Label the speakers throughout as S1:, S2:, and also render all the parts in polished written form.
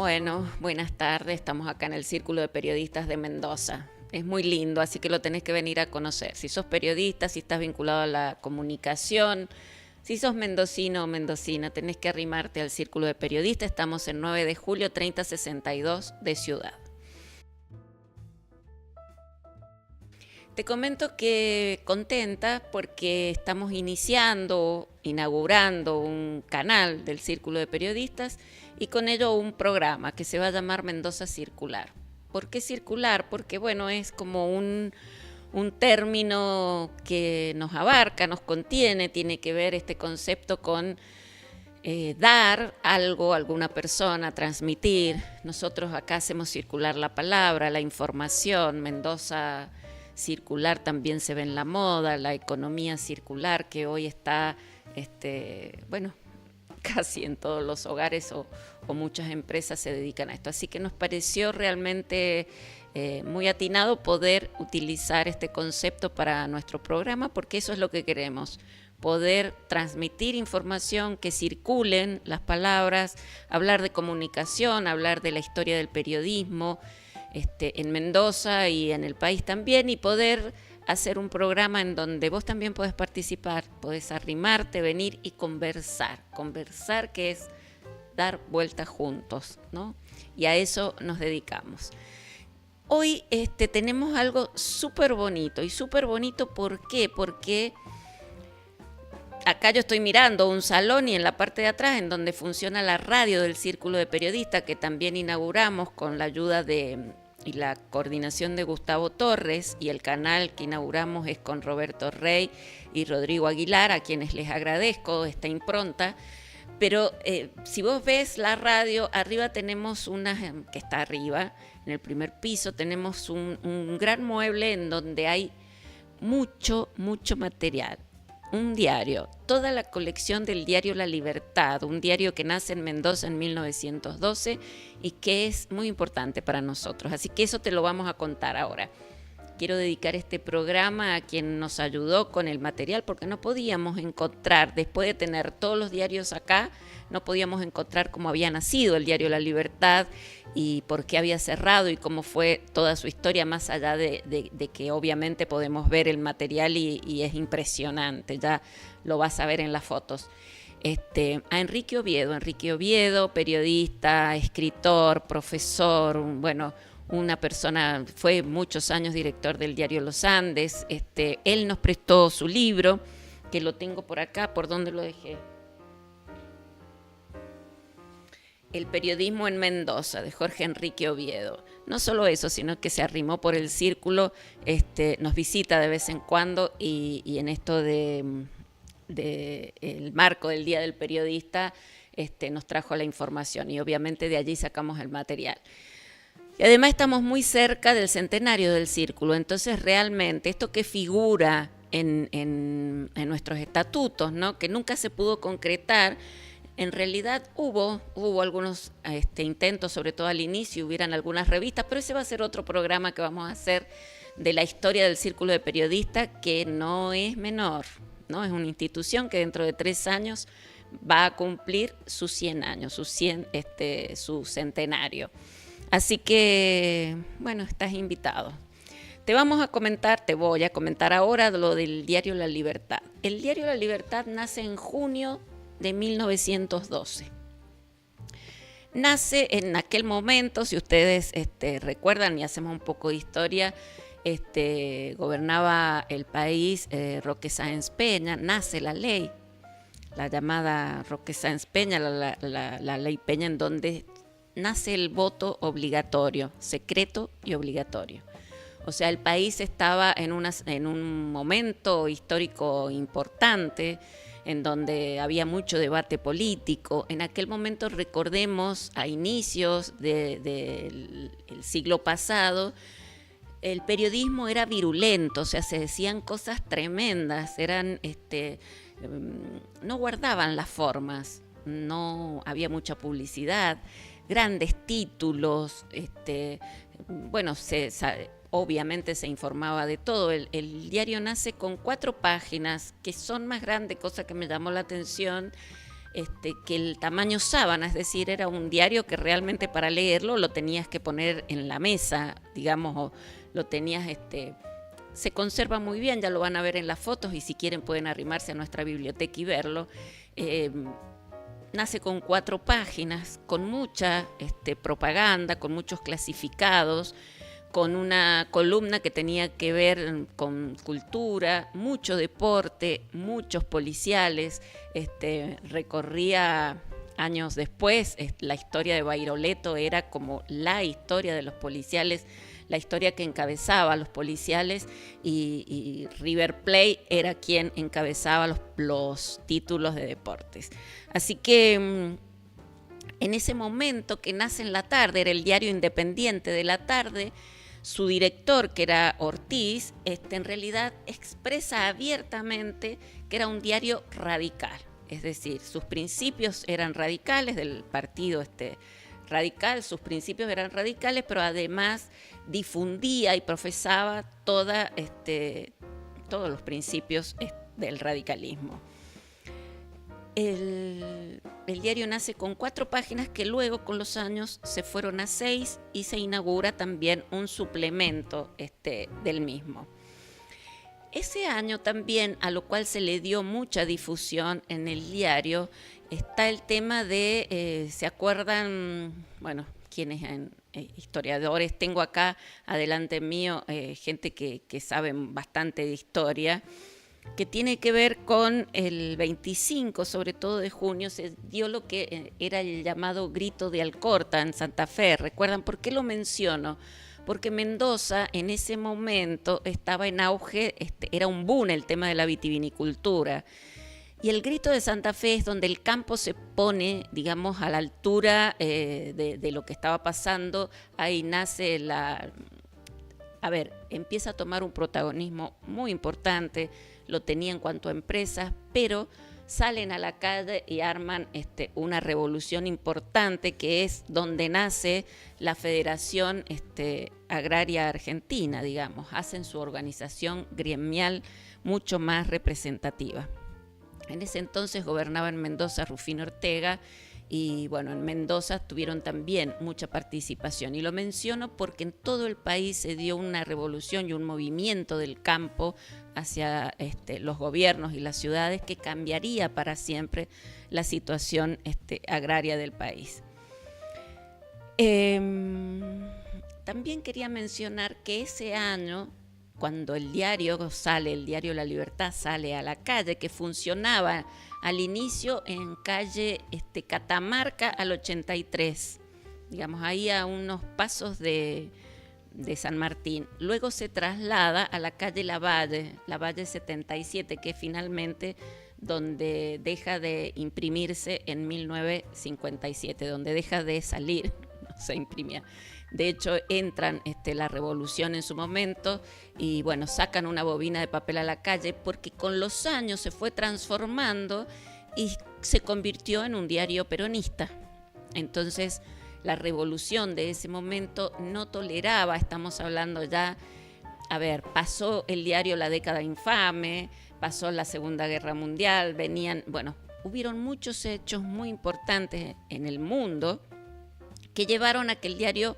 S1: Bueno, buenas tardes. Estamos acá en el Círculo de Periodistas de Mendoza. Es muy lindo, así que lo tenés que venir a conocer. Si sos periodista, si estás vinculado a la comunicación, si sos mendocino o mendocina, tenés que arrimarte al Círculo de Periodistas. Estamos en 9 de julio 3062 de Ciudad. Te comento que contenta porque estamos inaugurando un canal del Círculo de Periodistas y con ello un programa que se va a llamar Mendoza Circular. ¿Por qué circular? Porque bueno, es como un término que nos abarca, nos contiene, tiene que ver este concepto con dar algo a alguna persona, transmitir. Nosotros acá hacemos circular la palabra, la información. Mendoza circular también se ve en la moda, la economía circular que hoy está, bueno, casi en todos los hogares o muchas empresas se dedican a esto. Así que nos pareció realmente muy atinado poder utilizar este concepto para nuestro programa, porque eso es lo que queremos, poder transmitir información, que circulen las palabras, hablar de comunicación, hablar de la historia del periodismo, en Mendoza y en el país también, y poder hacer un programa en donde vos también podés participar, podés arrimarte, venir y conversar. Conversar, que es dar vueltas juntos, ¿no? Y a eso nos dedicamos. Hoy tenemos algo súper bonito, y súper bonito, ¿por qué? Porque acá yo estoy mirando un salón y en la parte de atrás, en donde funciona la radio del Círculo de Periodistas, que también inauguramos con la ayuda y la coordinación de Gustavo Torres, y el canal que inauguramos es con Roberto Rey y Rodrigo Aguilar, a quienes les agradezco esta impronta. Pero si vos ves la radio, arriba tenemos que está arriba, en el primer piso, tenemos un gran mueble en donde hay mucho material. Un diario, toda la colección del diario La Libertad, un diario que nace en Mendoza en 1912 y que es muy importante para nosotros. Así que eso te lo vamos a contar ahora. Quiero dedicar este programa a quien nos ayudó con el material, porque no podíamos encontrar, después de tener todos los diarios acá, no podíamos encontrar cómo había nacido el diario La Libertad y por qué había cerrado y cómo fue toda su historia, más allá de que obviamente podemos ver el material y es impresionante, ya lo vas a ver en las fotos. A Enrique Oviedo, periodista, escritor, profesor, una persona, fue muchos años director del diario Los Andes. Él nos prestó su libro, que lo tengo por acá. ¿Por dónde lo dejé? El periodismo en Mendoza, de Jorge Enrique Oviedo. No solo eso, sino que se arrimó por el círculo, nos visita de vez en cuando y en esto de el marco del Día del Periodista, nos trajo la información y obviamente de allí sacamos el material. Y además estamos muy cerca del centenario del Círculo, entonces realmente esto que figura en nuestros estatutos, ¿no?, que nunca se pudo concretar, en realidad hubo algunos intentos, sobre todo al inicio, hubieran algunas revistas, pero ese va a ser otro programa que vamos a hacer de la historia del Círculo de Periodistas, que no es menor, ¿no? Es una institución que dentro de 3 años va a cumplir sus 100 años, su centenario. Así que, bueno, estás invitado. Te voy a comentar ahora lo del diario La Libertad. El diario La Libertad nace en junio de 1912. Nace en aquel momento, si ustedes recuerdan y hacemos un poco de historia, gobernaba el país Roque Sáenz Peña, nace la ley, la llamada Roque Sáenz Peña, la ley Peña, en donde nace el voto obligatorio, secreto y obligatorio. O sea, el país estaba en un momento histórico importante, en donde había mucho debate político. En aquel momento, recordemos, a inicios del siglo pasado, el periodismo era virulento, o sea, se decían cosas tremendas, no guardaban las formas, no había mucha publicidad, grandes títulos, obviamente se informaba de todo. El diario nace con 4 páginas que son más grandes, cosa que me llamó la atención, que el tamaño sábana, es decir, era un diario que realmente para leerlo lo tenías que poner en la mesa, digamos, o lo tenías, se conserva muy bien, ya lo van a ver en las fotos y si quieren pueden arrimarse a nuestra biblioteca y verlo. Nace con 4 páginas, con mucha propaganda, con muchos clasificados, con una columna que tenía que ver con cultura, mucho deporte, muchos policiales. Recorría años después, la historia de Bairoleto era como la historia de los policiales, la historia que encabezaba a los policiales, y River Plate era quien encabezaba los títulos de deportes. Así que en ese momento que nace en La Tarde, era el diario independiente de La Tarde, su director, que era Ortiz, en realidad expresa abiertamente que era un diario radical. Es decir, sus principios eran radicales, del partido radical, sus principios eran radicales, pero además difundía y profesaba todos los principios del radicalismo. El diario nace con 4 páginas que luego con los años se fueron a 6 y se inaugura también un suplemento del mismo. Ese año también, a lo cual se le dio mucha difusión en el diario, está el tema de, ¿se acuerdan? Bueno, quienes historiadores, tengo acá adelante mío gente que saben bastante de historia, que tiene que ver con el 25, sobre todo de junio, se dio lo que era el llamado grito de Alcorta en Santa Fe. ¿Recuerdan por qué lo menciono? Porque Mendoza en ese momento estaba en auge, era un boom el tema de la vitivinicultura. Y el grito de Santa Fe es donde el campo se pone, digamos, a la altura de lo que estaba pasando. Ahí nace empieza a tomar un protagonismo muy importante, lo tenía en cuanto a empresas, pero salen a la calle y arman una revolución importante, que es donde nace la Federación Agraria Argentina, digamos, hacen su organización gremial mucho más representativa. En ese entonces gobernaba en Mendoza Rufino Ortega, y bueno, en Mendoza tuvieron también mucha participación. Y lo menciono porque en todo el país se dio una revolución y un movimiento del campo hacia los gobiernos y las ciudades que cambiaría para siempre la situación agraria del país. También quería mencionar que ese año, cuando el diario La Libertad sale a la calle, que funcionaba al inicio en calle Catamarca al 83, digamos, ahí a unos pasos de San Martín. Luego se traslada a la calle Lavalle 77, que finalmente donde deja de imprimirse en 1957, donde deja de salir, no se imprimía. De hecho, entran la revolución en su momento y bueno, sacan una bobina de papel a la calle, porque con los años se fue transformando y se convirtió en un diario peronista. Entonces, la revolución de ese momento no toleraba, estamos hablando ya, pasó el diario la década infame, pasó la Segunda Guerra Mundial, hubieron muchos hechos muy importantes en el mundo que llevaron a que el diario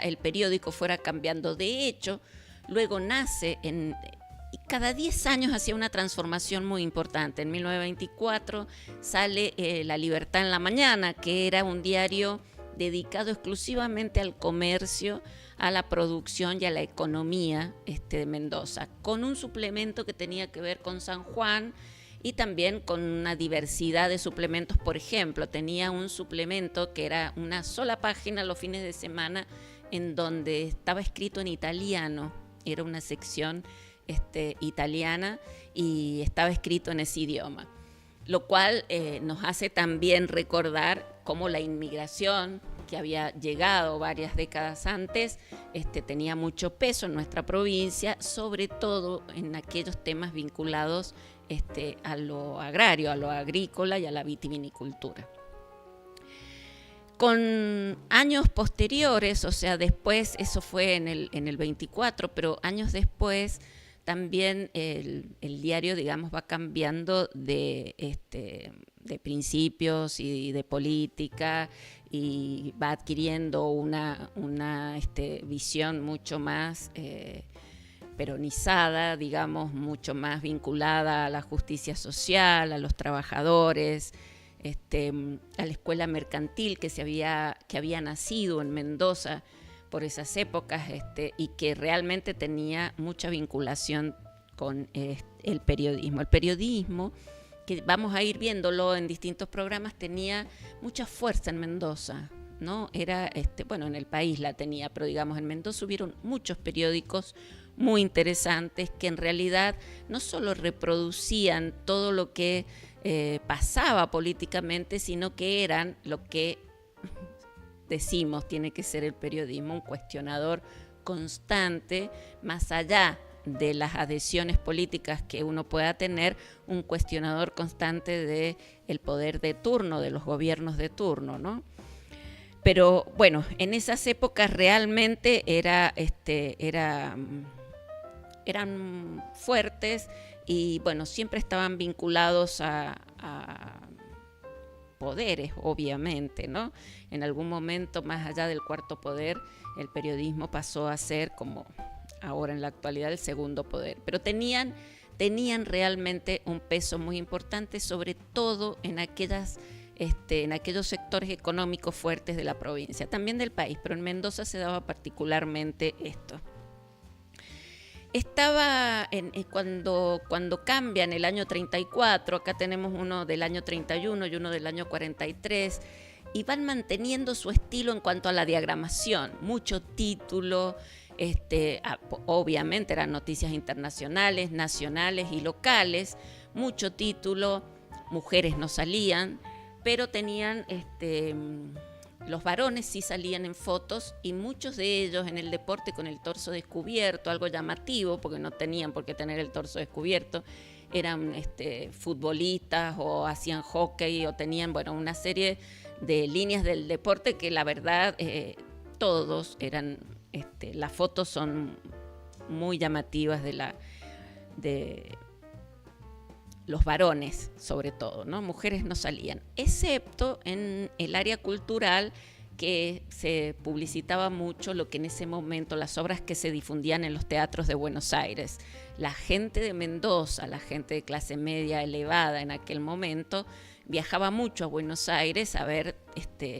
S1: el periódico fuera cambiando. De hecho, luego nace y cada 10 años hacía una transformación muy importante. En 1924 sale La Libertad en la Mañana, que era un diario dedicado exclusivamente al comercio, a la producción y a la economía de Mendoza, con un suplemento que tenía que ver con San Juan y también con una diversidad de suplementos. Por ejemplo, tenía un suplemento que era una sola página los fines de semana, en donde estaba escrito en italiano, era una sección italiana y estaba escrito en ese idioma, lo cual nos hace también recordar cómo la inmigración, que había llegado varias décadas antes, tenía mucho peso en nuestra provincia, sobre todo en aquellos temas vinculados a lo agrario, a lo agrícola y a la vitivinicultura. Con años posteriores, o sea, después, eso fue en el 24, pero años después también el diario, digamos, va cambiando de de principios y de política, y va adquiriendo una visión mucho más peronizada, digamos, mucho más vinculada a la justicia social, a los trabajadores, a la escuela mercantil que había nacido en Mendoza por esas épocas, y que realmente tenía mucha vinculación con el periodismo. El periodismo, que vamos a ir viéndolo en distintos programas, tenía mucha fuerza en Mendoza, ¿no? Era, bueno, en el país la tenía, pero digamos en Mendoza hubieron muchos periódicos muy interesantes que en realidad no solo reproducían todo lo que pasaba políticamente, sino que eran lo que decimos tiene que ser el periodismo, un cuestionador constante, más allá de las adhesiones políticas que uno pueda tener, un cuestionador constante del poder de turno, de los gobiernos de turno, ¿no? Pero bueno, en esas épocas realmente eran fuertes y bueno, siempre estaban vinculados a poderes, obviamente, ¿no? En algún momento, más allá del cuarto poder, el periodismo pasó a ser, como ahora en la actualidad, el segundo poder. Pero tenían realmente un peso muy importante, sobre todo en aquellos sectores económicos fuertes de la provincia, también del país, pero en Mendoza se daba particularmente esto. Cuando cambia en el año 34, acá tenemos uno del año 31 y uno del año 43, y van manteniendo su estilo en cuanto a la diagramación, mucho título, obviamente eran noticias internacionales, nacionales y locales, mucho título, mujeres no salían, pero tenían los varones sí salían en fotos, y muchos de ellos en el deporte con el torso descubierto, algo llamativo porque no tenían por qué tener el torso descubierto, eran futbolistas o hacían hockey o tenían, bueno, una serie de líneas del deporte que la verdad todos eran, las fotos son muy llamativas de los varones, sobre todo, ¿no? Mujeres no salían, excepto en el área cultural, que se publicitaba mucho lo que en ese momento, las obras que se difundían en los teatros de Buenos Aires. La gente de Mendoza, la gente de clase media elevada en aquel momento, viajaba mucho a Buenos Aires a ver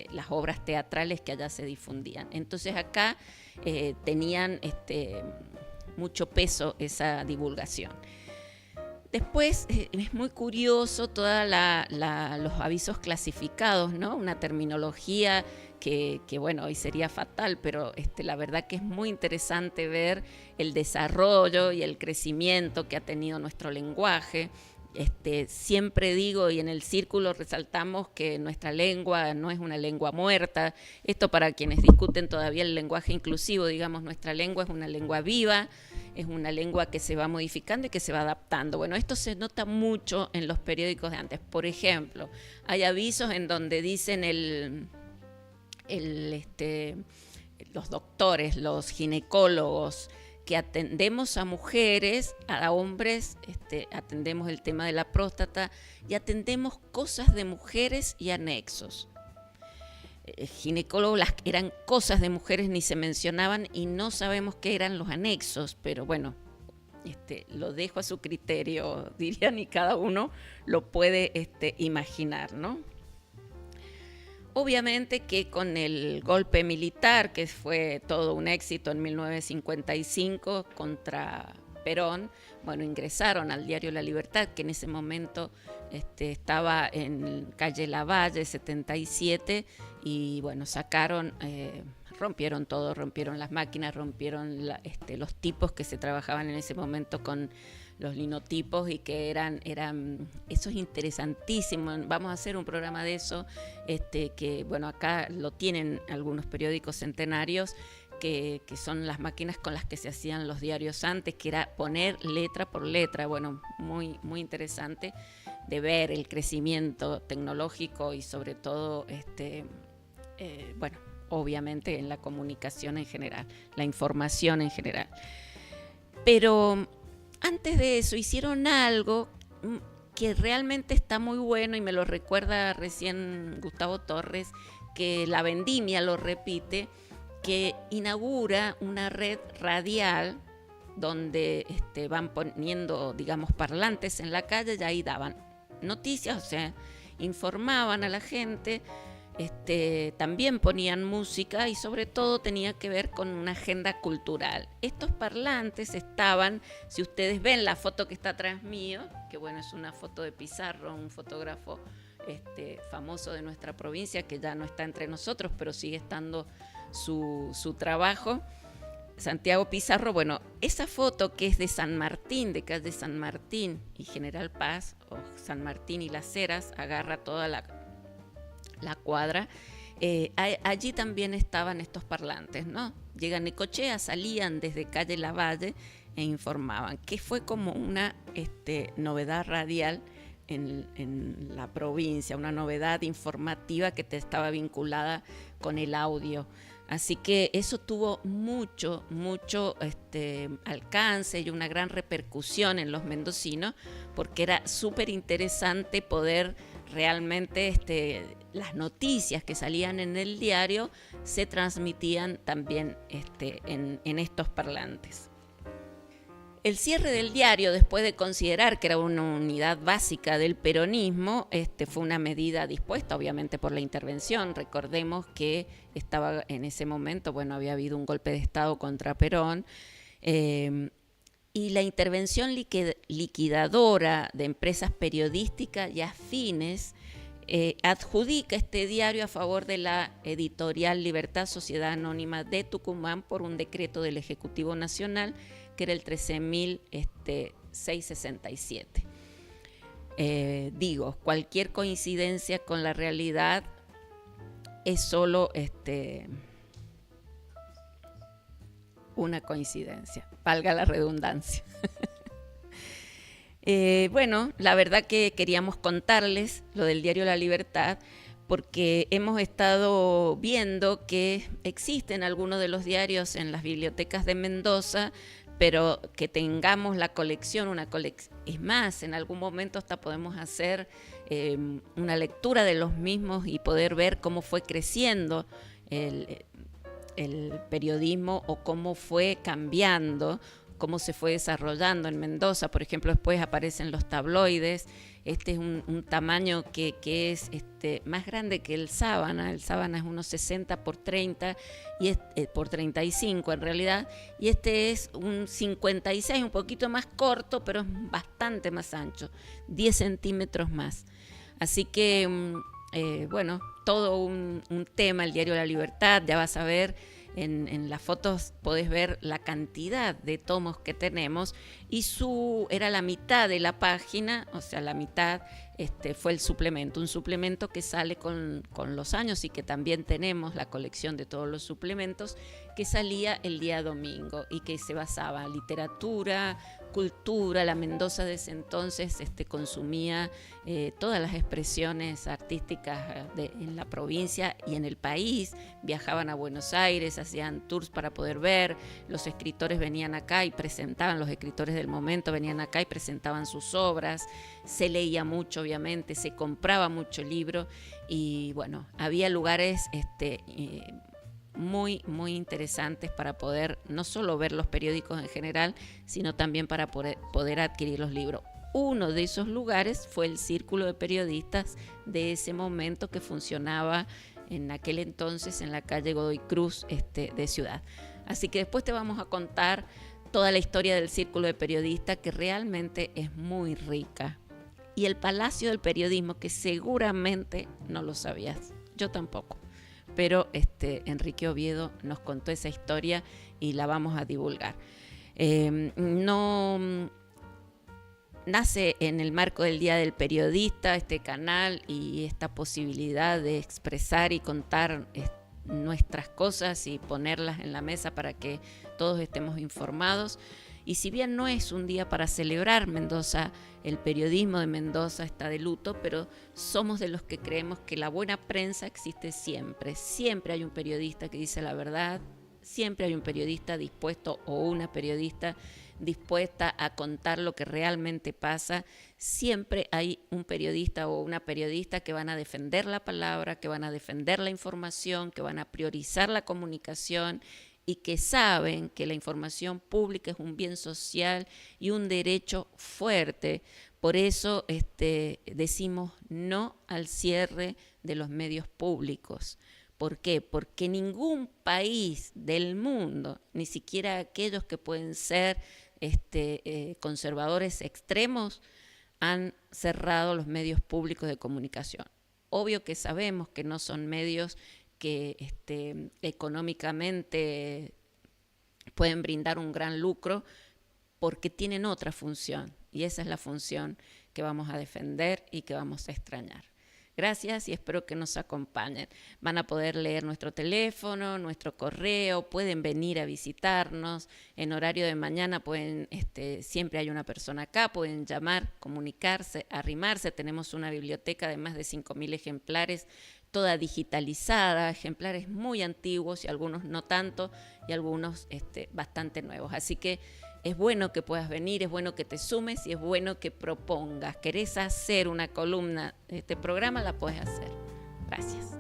S1: las obras teatrales que allá se difundían. Entonces acá tenían mucho peso esa divulgación. Después es muy curioso todos los avisos clasificados, ¿no? Una terminología que bueno, hoy sería fatal, pero la verdad que es muy interesante ver el desarrollo y el crecimiento que ha tenido nuestro lenguaje. Siempre digo, y en el círculo resaltamos, que nuestra lengua no es una lengua muerta. Esto para quienes discuten todavía el lenguaje inclusivo, digamos, nuestra lengua es una lengua viva, es una lengua que se va modificando y que se va adaptando. Bueno, esto se nota mucho en los periódicos de antes. Por ejemplo, hay avisos en donde dicen los doctores, los ginecólogos, que atendemos a mujeres, a hombres, atendemos el tema de la próstata y atendemos cosas de mujeres y anexos. Ginecólogos, eran cosas de mujeres, ni se mencionaban, y no sabemos qué eran los anexos, pero bueno, lo dejo a su criterio, dirían, y cada uno lo puede imaginar, ¿no? Obviamente que con el golpe militar, que fue todo un éxito en 1955 contra Perón, bueno, ingresaron al diario La Libertad, que en ese momento estaba en calle Lavalle 77, y bueno, rompieron todo, rompieron las máquinas, rompieron los tipos que se trabajaban en ese momento con los linotipos, y que eran eso es interesantísimo. Vamos a hacer un programa de eso, que bueno, acá lo tienen algunos periódicos centenarios, que son las máquinas con las que se hacían los diarios antes, que era poner letra por letra. Bueno, muy, muy interesante de ver el crecimiento tecnológico y sobre todo, bueno, obviamente en la comunicación en general, la información en general. Pero antes de eso hicieron algo que realmente está muy bueno, y me lo recuerda recién Gustavo Torres, que la vendimia lo repite, que inaugura una red radial donde van poniendo, digamos, parlantes en la calle, y ahí daban noticias, o sea, informaban a la gente, también ponían música y sobre todo tenía que ver con una agenda cultural. Estos parlantes estaban, si ustedes ven la foto que está atrás mío, que bueno, es una foto de Pizarro, un fotógrafo famoso de nuestra provincia, que ya no está entre nosotros, pero sigue estando su trabajo, Santiago Pizarro. Bueno, esa foto que es de San Martín, de calle San Martín y General Paz, o San Martín y Las Heras, agarra toda la cuadra. Allí también estaban estos parlantes, ¿no? Llegan a Necochea, salían desde calle Lavalle e informaban, que fue como una novedad radial en la provincia, una novedad informativa que estaba vinculada con el audio. Así que eso tuvo mucho alcance y una gran repercusión en los mendocinos, porque era súper interesante poder realmente las noticias que salían en el diario se transmitían también en estos parlantes. El cierre del diario, después de considerar que era una unidad básica del peronismo, fue una medida dispuesta, obviamente, por la intervención. Recordemos que estaba en ese momento, bueno, había habido un golpe de Estado contra Perón, y la intervención liquidadora de empresas periodísticas y afines adjudica este diario a favor de la editorial Libertad Sociedad Anónima de Tucumán por un decreto del Ejecutivo Nacional, que era el 13.667. Digo, cualquier coincidencia con la realidad es solo una coincidencia, valga la redundancia. Bueno, la verdad que queríamos contarles lo del diario La Libertad, porque hemos estado viendo que existen algunos de los diarios en las bibliotecas de Mendoza, pero que tengamos la colección, es más, en algún momento hasta podemos hacer una lectura de los mismos y poder ver cómo fue creciendo el periodismo o cómo fue cambiando, cómo se fue desarrollando en Mendoza. Por ejemplo, después aparecen los tabloides. Este es un tamaño que es más grande que el Sábana. El Sábana es unos 60 por 30 y por 35 en realidad, y este es un 56, un poquito más corto, pero es bastante más ancho, 10 centímetros más. Así que bueno, todo un tema, el diario La Libertad. Ya vas a ver en las fotos, podés ver la cantidad de tomos que tenemos, y era la mitad de la página, o sea, la mitad fue el suplemento, un suplemento que sale con los años, y que también tenemos la colección de todos los suplementos, que salía el día domingo y que se basaba en literatura, cultura. La Mendoza de ese entonces consumía todas las expresiones artísticas en la provincia y en el país. Viajaban a Buenos Aires, hacían tours para poder ver, los escritores venían acá y presentaban, los escritores del momento venían acá y presentaban sus obras, se leía mucho, obviamente, se compraba mucho libro, y bueno, había lugares muy, muy interesantes para poder no solo ver los periódicos en general, sino también para poder adquirir los libros. Uno de esos lugares fue el Círculo de Periodistas de ese momento, que funcionaba en aquel entonces en la calle Godoy Cruz de Ciudad. Así que después te vamos a contar toda la historia del Círculo de Periodistas, que realmente es muy rica. Y el Palacio del Periodismo, que seguramente no lo sabías, yo tampoco, pero Enrique Oviedo nos contó esa historia y la vamos a divulgar. Nace en el marco del Día del Periodista este canal y esta posibilidad de expresar y contar nuestras cosas y ponerlas en la mesa para que todos estemos informados. Y si bien no es un día para celebrar Mendoza, el periodismo de Mendoza está de luto, pero somos de los que creemos que la buena prensa existe siempre. Siempre hay un periodista que dice la verdad, siempre hay un periodista dispuesto o una periodista dispuesta a contar lo que realmente pasa, siempre hay un periodista o una periodista que van a defender la palabra, que van a defender la información, que van a priorizar la comunicación y que saben que la información pública es un bien social y un derecho fuerte. Por eso decimos no al cierre de los medios públicos. ¿Por qué? Porque ningún país del mundo, ni siquiera aquellos que pueden ser conservadores extremos, han cerrado los medios públicos de comunicación. Obvio que sabemos que no son medios que económicamente pueden brindar un gran lucro, porque tienen otra función, y esa es la función que vamos a defender y que vamos a extrañar. Gracias y espero que nos acompañen. Van a poder leer nuestro teléfono, nuestro correo, pueden venir a visitarnos. En horario de mañana siempre hay una persona acá, pueden llamar, comunicarse, arrimarse. Tenemos una biblioteca de más de 5.000 ejemplares, toda digitalizada, ejemplares muy antiguos y algunos no tanto, y algunos bastante nuevos. Así que es bueno que puedas venir, es bueno que te sumes y es bueno que propongas. ¿Querés hacer una columna de este programa? La puedes hacer. Gracias.